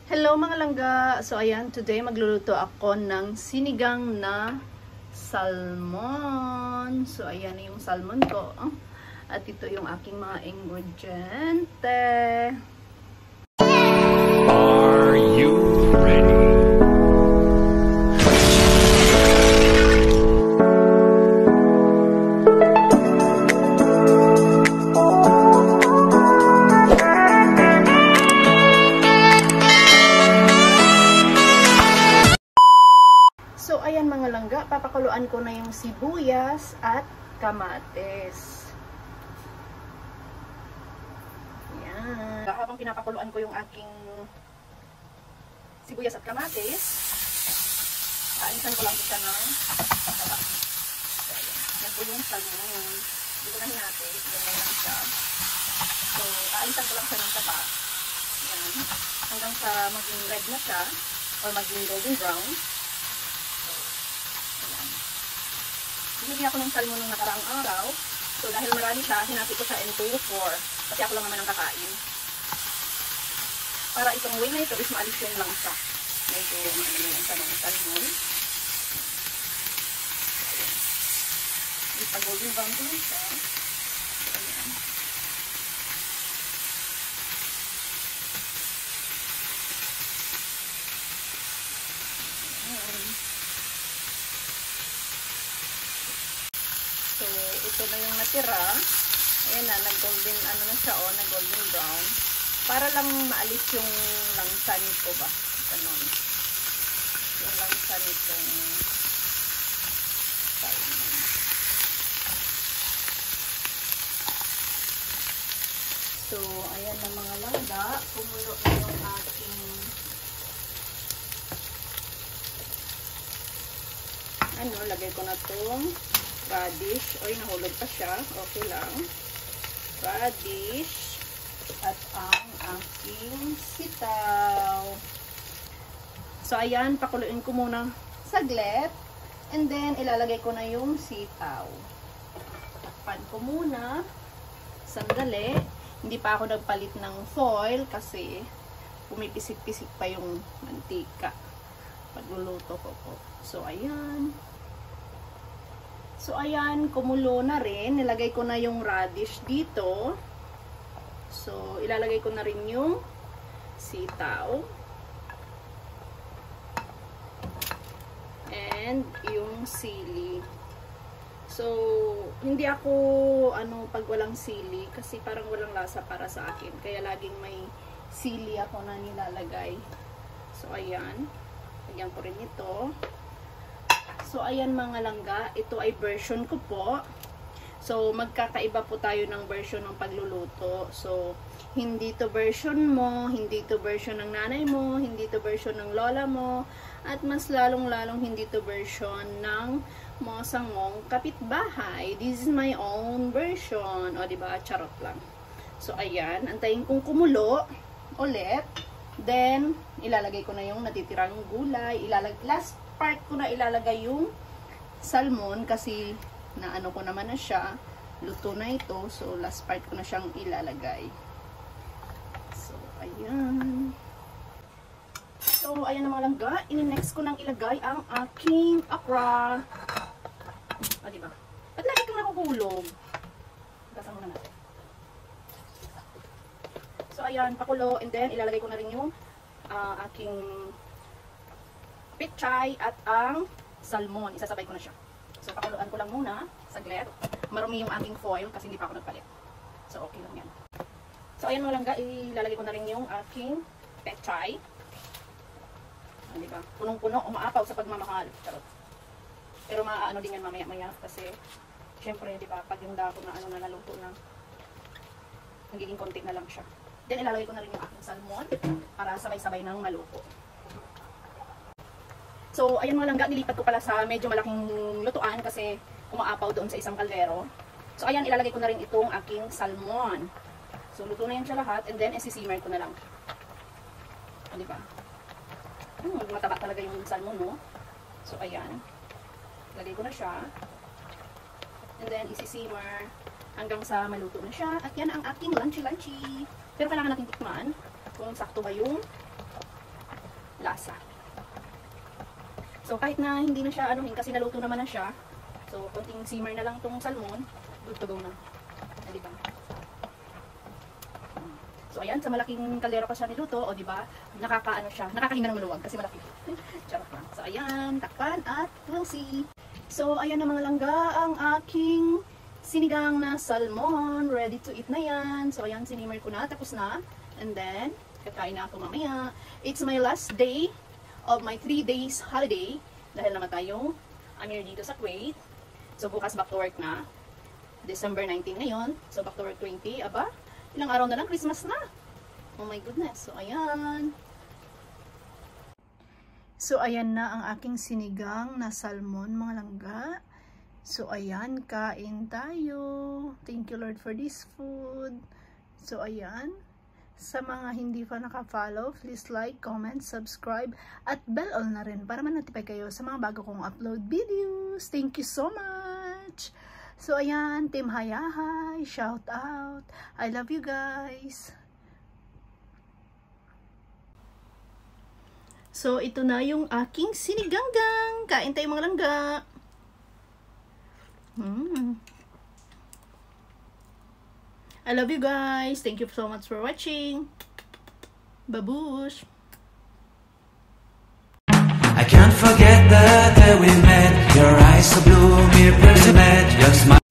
Hello mga langga! So ayan, today magluluto ako ng sinigang na salmon. So ayan yung salmon ko. At ito yung aking mga ingrediente. Are you ready? So ayan mga langga, papakuluan ko na yung sibuyas at kamatis. Ayan. Habang pinapakuluan ko yung aking sibuyas at kamatis, aalisan ko lang siya ng taba. So ayan. Yan po yung salmon. Dito na hinati. Ganyan lang siya. So aalisan ko lang siya ng taba. Ayan. Hanggang sa maging red na siya or maging golden brown. Binigyan ako ng salmon nung nakaraang araw. So, dahil marami siya, hinati ko siya into 4. Kasi ako lang naman ang kakain. Para itong way na ito is maalis yung langsa. Medyo maano yung langsa ng salmon. Ipag-golden brown ko lang siya. Ayan. So, ito na yung natira. Ayan na, nag-golden, ano na siya, nag-golden brown. Para lang maalis yung langsa nito ba? Ganon. Yung langsa nitong salmon. So, ayan na mga langga. Kumulo na yung aking lagay ko na itong radish. Oy, nahulog pa siya. Okay lang. Radish. At ang aking sitaw. So, ayan. Pakuluin ko muna saglit. And then, ilalagay ko na yung sitaw. Takpan ko muna. Sandali. Hindi pa ako nagpalit ng foil kasi pumipisik-pisik pa yung mantika. Pagluluto ko po. So, ayan. So, ayan, kumulo na rin. Nilagay ko na yung radish dito. So, ilalagay ko na rin yung sitaw. And yung sili. So, hindi ako, pag walang sili, kasi parang walang lasa para sa akin. Kaya laging may sili ako na nilalagay. So, ayan. Lagyan ko rin ito. So, ayan mga langga, ito ay version ko po. So, magkakaiba po tayo ng version ng pagluluto. So, hindi to version mo, hindi to version ng nanay mo, hindi to version ng lola mo, at mas lalong-lalong hindi to version ng mga sangong kapitbahay. This is my own version. O, diba? Charot lang. So, ayan. Antayin kong kumulo ulit. Then, ilalagay ko na yung natitirang gulay. Last part ko na ilalagay yung salmon kasi naano ko naman na siya. Luto na ito. So, last part ko na siyang ilalagay. So, ayan. So, ayan na mga langga. Ini-next ko nang ilagay ang aking okra. O, diba? Ba't lagi kang nakukulog? Kasama na natin. So, ayan. Pakulo. And then, ilalagay ko na rin yung aking pechay at ang salmon. Isasabay ko na siya. So, pakuluan ko lang muna. Saglit. Marumi yung aking foil kasi hindi pa ako nagpalit. So, okay lang yan. So, ayan mga langga. Ilalagay ko na rin yung aking pechay. Diba? Punong-puno. Umaapaw sa pagmamahal. Pero maaano din yan mamaya-maya kasi syempre, diba, pag yung dako na na naluto na nagiging konti na lang siya. Then, ilalagay ko na rin yung aking salmon para sabay-sabay ng maluto. So, ayan mga langga, nilipat ko pala sa medyo malaking lutuan kasi umaapaw doon sa isang kaldero. So, ayan, ilalagay ko na rin itong aking salmon. So, luto na yan siya lahat and then isi-simmer ko na lang. O, diba? Mataba talaga yung salmon, no? So, ayan. Lagay ko na siya. And then, isi-simmer hanggang sa maluto na siya. At yan ang aking lunchy-lunchy. Pero kailangan natin tikman kung sakto ba yung lasa. So kahit na hindi na siya anuhin kasi naluto naman na siya. So konting simmer na lang tong salmon, good to go na. Di ba? So ayan, sa malaking kaldero ko siya niluto, o di ba? Nakakaano siya, nakakahinga ng maluwag kasi malaki. Charot lang. So ayan, takpan at we'll see. So ayan na mga langga, ang aking sinigang na salmon, ready to eat na yan. So ayan, sinimmer ko na, tapos na. And then, kakain na ako mamaya. It's my last day of my 3 days holiday. Dahil naman tayo, I'm here dito sa Kuwait. So bukas back to work na. December 19 ngayon. So back to work 20. Aba, ilang araw na lang, Christmas na. Oh my goodness. So ayan. So ayan na ang aking sinigang na salmon, mga langga. So ayan, kain tayo. Thank you Lord for this food. So ayan. Sa mga hindi pa naka-follow, please like, comment, subscribe, at bell all na rin para ma-notify kayo sa mga bago kong upload videos. Thank you so much! So ayan, Team Hayahay, shout out. I love you guys. So ito na yung aking siniganggang. Kain tayo mga langga. I love you guys. Thank you so much for watching. Babush! I can't forget the day we met. Your eyes so blue, me pretty mad. Your smile.